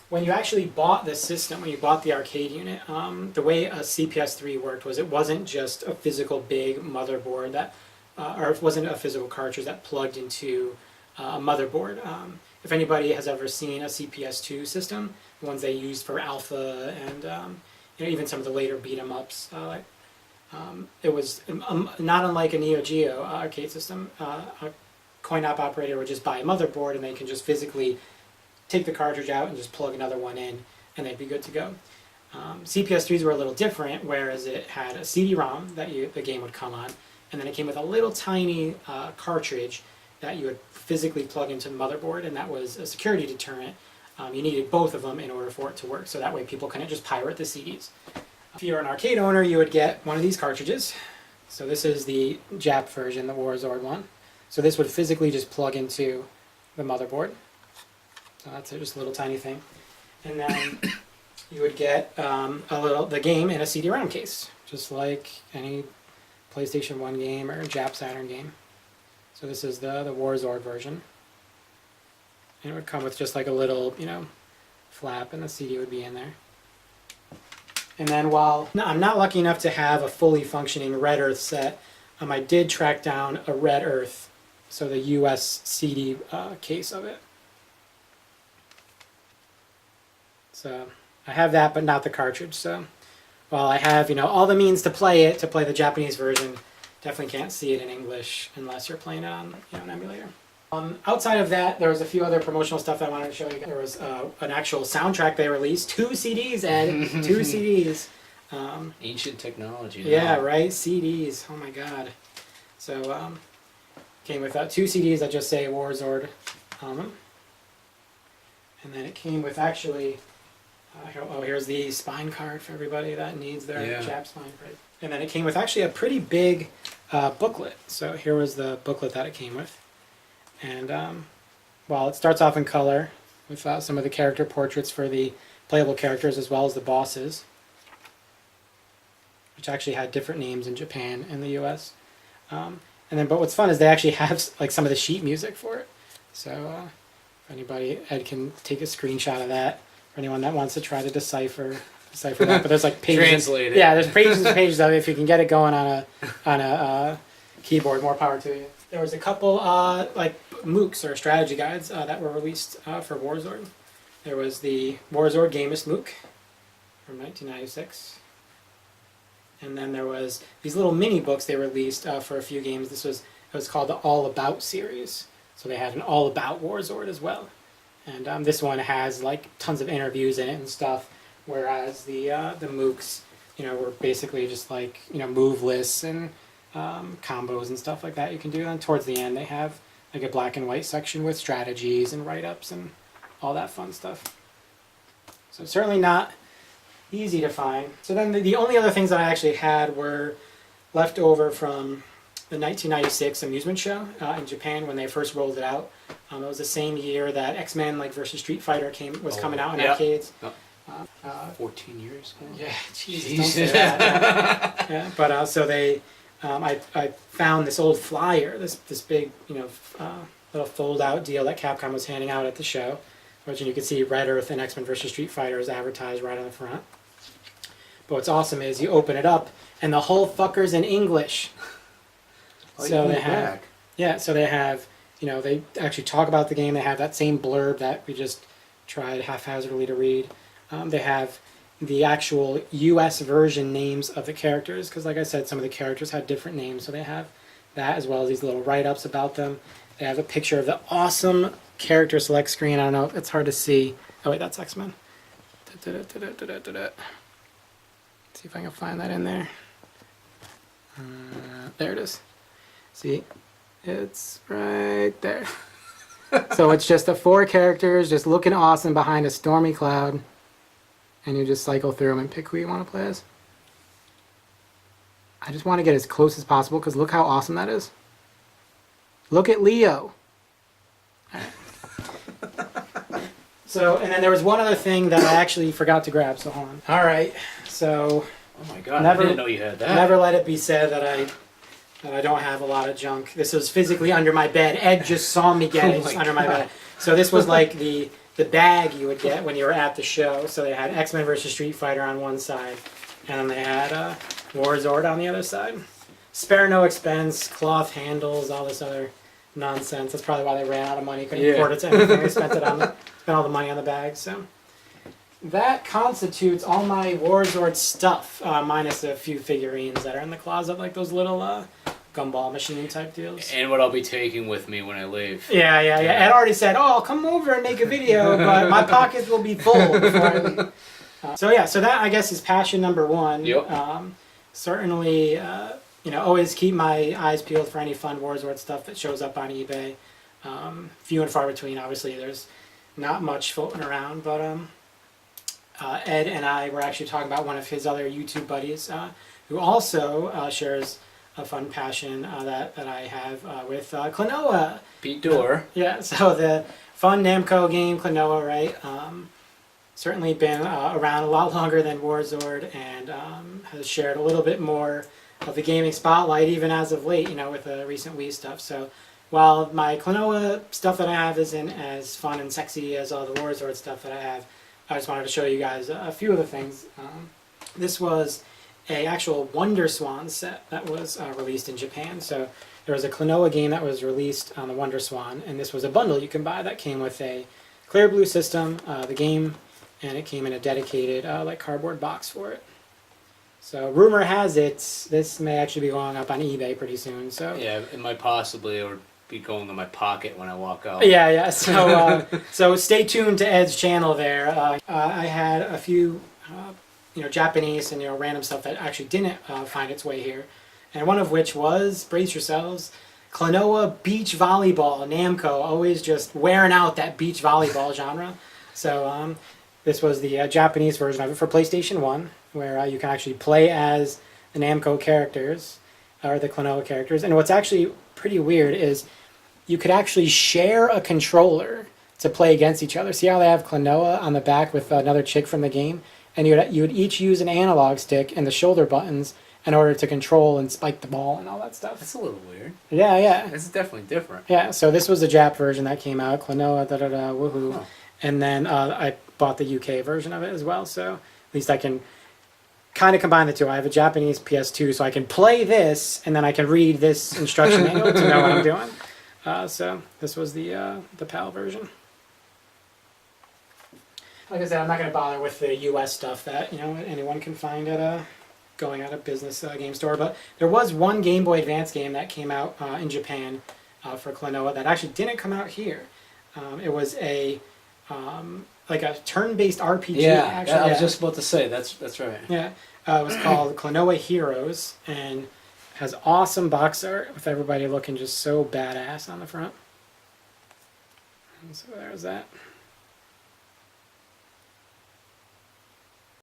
when you actually bought the system, when you bought the arcade unit, the way a CPS3 worked was it wasn't just a physical big motherboard that, or it wasn't a physical cartridge that plugged into a motherboard. If anybody has ever seen a CPS2 system, the ones they used for Alpha and even some of the later beat 'em ups, it was not unlike a Neo Geo arcade system. A coin-op operator would just buy a motherboard and they can just physically take the cartridge out and just plug another one in and they'd be good to go. CPS3s were a little different, whereas it had a CD-ROM that the game would come on, and then it came with a little tiny cartridge that you would physically plug into the motherboard, and that was a security deterrent. You needed both of them in order for it to work, so that way people couldn't just pirate the CDs. If you're an arcade owner, you would get one of these cartridges. So this is the Jap version, the Warzord one. So this would physically just plug into the motherboard. So that's just a little tiny thing. And then you would get the game in a CD-ROM case, just like any PlayStation 1 game or Jap Saturn game. So this is the Warzord version. And it would come with just like a little, flap, and the CD would be in there. And then while I'm not lucky enough to have a fully functioning Red Earth set, I did track down a Red Earth, so the US CD case of it. So I have that, but not the cartridge. So while I have, all the means to play the Japanese version, definitely can't see it in English unless you're playing it on an emulator. Outside of that, there was a few other promotional stuff I wanted to show you. There was an actual soundtrack they released, 2 CDs, Ed, 2 CDs. Ancient technology. Yeah, right, CDs. Oh my God. So came with 2 CDs that just say Warzord on them, and then it came with actually. Here's the spine card for everybody that needs their Jap spine card. And then it came with actually a pretty big booklet. So here was the booklet that it came with. And it starts off in color with some of the character portraits for the playable characters as well as the bosses, which actually had different names in Japan and the US. But what's fun is they actually have like some of the sheet music for it. So if anybody, Ed can take a screenshot of that. Anyone that wants to try to decipher that, but there's like pages. Translate it. Yeah, there's pages and pages of it. If you can get it going on a keyboard, more power to you. There was a couple like MOOCs or strategy guides that were released for Warzord. There was the Warzord Gamist MOOC from 1996, and then there was these little mini books they released for a few games. It was called the All About series. So they had an All About Warzord as well. And this one has like tons of interviews in it and stuff, whereas the MOOCs, were basically just like move lists and combos and stuff like that you can do. And towards the end, they have like a black and white section with strategies and write-ups and all that fun stuff. So certainly not easy to find. So then the only other things that I actually had were left over from the 1996 amusement show in Japan when they first rolled it out. It was the same year that X-Men versus Street Fighter was coming out in arcades. 14 years ago. Yeah, Jesus, don't say that. Yeah, but so they, I found this old flyer, this big little fold-out deal that Capcom was handing out at the show, which you can see Red Earth and X-Men versus Street Fighter is advertised right on the front. But what's awesome is you open it up and the whole fucker's in English. So they have, so they have, they actually talk about the game. They have that same blurb that we just tried haphazardly to read. They have the actual US version names of the characters, because like I said, some of the characters had different names, so they have that as well as these little write-ups about them. They have a picture of the awesome character select screen. I don't know, it's hard to see. Oh wait, that's X-Men. Let's see if I can find that in there. There it is. See, it's right there. So it's just the 4 characters just looking awesome behind a stormy cloud. And you just cycle through them and pick who you want to play as. I just want to get as close as possible because look how awesome that is. Look at Leo. All right. So, and then there was one other thing that I actually forgot to grab, so hold on. All right, so... Oh my God, I didn't know you had that. Never let it be said that I don't have a lot of junk. This was physically under my bed. Ed just saw me get it under my bed. So this was like the the bag you would get when you were at the show. So they had X-Men versus Street Fighter on one side, and then they had Warzord on the other side. Spare no expense, cloth handles, all this other nonsense. That's probably why they ran out of money. Couldn't afford it to anything. They spent all the money on the bag. So that constitutes all my Warzord stuff, minus a few figurines that are in the closet, like those little gumball machine type deals. And what I'll be taking with me when I leave. Yeah. Ed already said, "Oh, I'll come over and make a video, but my pockets will be full before I leave." So that I guess is passion number one. Yep. Certainly, always keep my eyes peeled for any fun Warzord stuff that shows up on eBay. Few and far between, obviously. There's not much floating around, but Ed and I were actually talking about one of his other YouTube buddies who also shares a fun passion that I have with Klonoa. Pete Dorr. So the fun Namco game, Klonoa, right? Certainly been around a lot longer than Warzord and has shared a little bit more of the gaming spotlight even as of late, with the recent Wii stuff. So while my Klonoa stuff that I have isn't as fun and sexy as all the Warzord stuff that I have, I just wanted to show you guys a few of the things. This was a actual Wonder Swan set that was released in Japan. So there was a Klonoa game that was released on the Wonder Swan, and this was a bundle you can buy that came with a clear blue system, the game, and it came in a dedicated cardboard box for it. So rumor has it this may actually be going up on eBay pretty soon. So yeah, it might possibly or be going to my pocket when I walk out. Yeah. So so stay tuned to Ed's channel there. I had a few Japanese and random stuff that actually didn't find its way here, and one of which was, brace yourselves, Klonoa beach volleyball. Namco always just wearing out that beach volleyball genre. So this was the Japanese version of it for PlayStation 1, where you can actually play as the Namco characters, or the Klonoa characters. And what's actually pretty weird is you could actually share a controller to play against each other. See how they have Klonoa on the back with another chick from the game? And you would each use an analog stick and the shoulder buttons in order to control and spike the ball and all that stuff. That's a little weird. Yeah. It's definitely different. Yeah, so this was the Jap version that came out, Klonoa, woohoo. Oh. And then I bought the UK version of it as well, so at least I can kind of combine the two. I have a Japanese PS2, so I can play this, and then I can read this instruction manual to know what I'm doing. So this was the PAL version. Like I said, I'm not going to bother with the US stuff that anyone can find at a going out of business game store. But there was one Game Boy Advance game that came out in Japan for Klonoa that actually didn't come out here. It was a turn-based RPG. Yeah, I was just about to say that's right. Yeah, it was called Klonoa Heroes and has awesome box art with everybody looking just so badass on the front. And so there's that.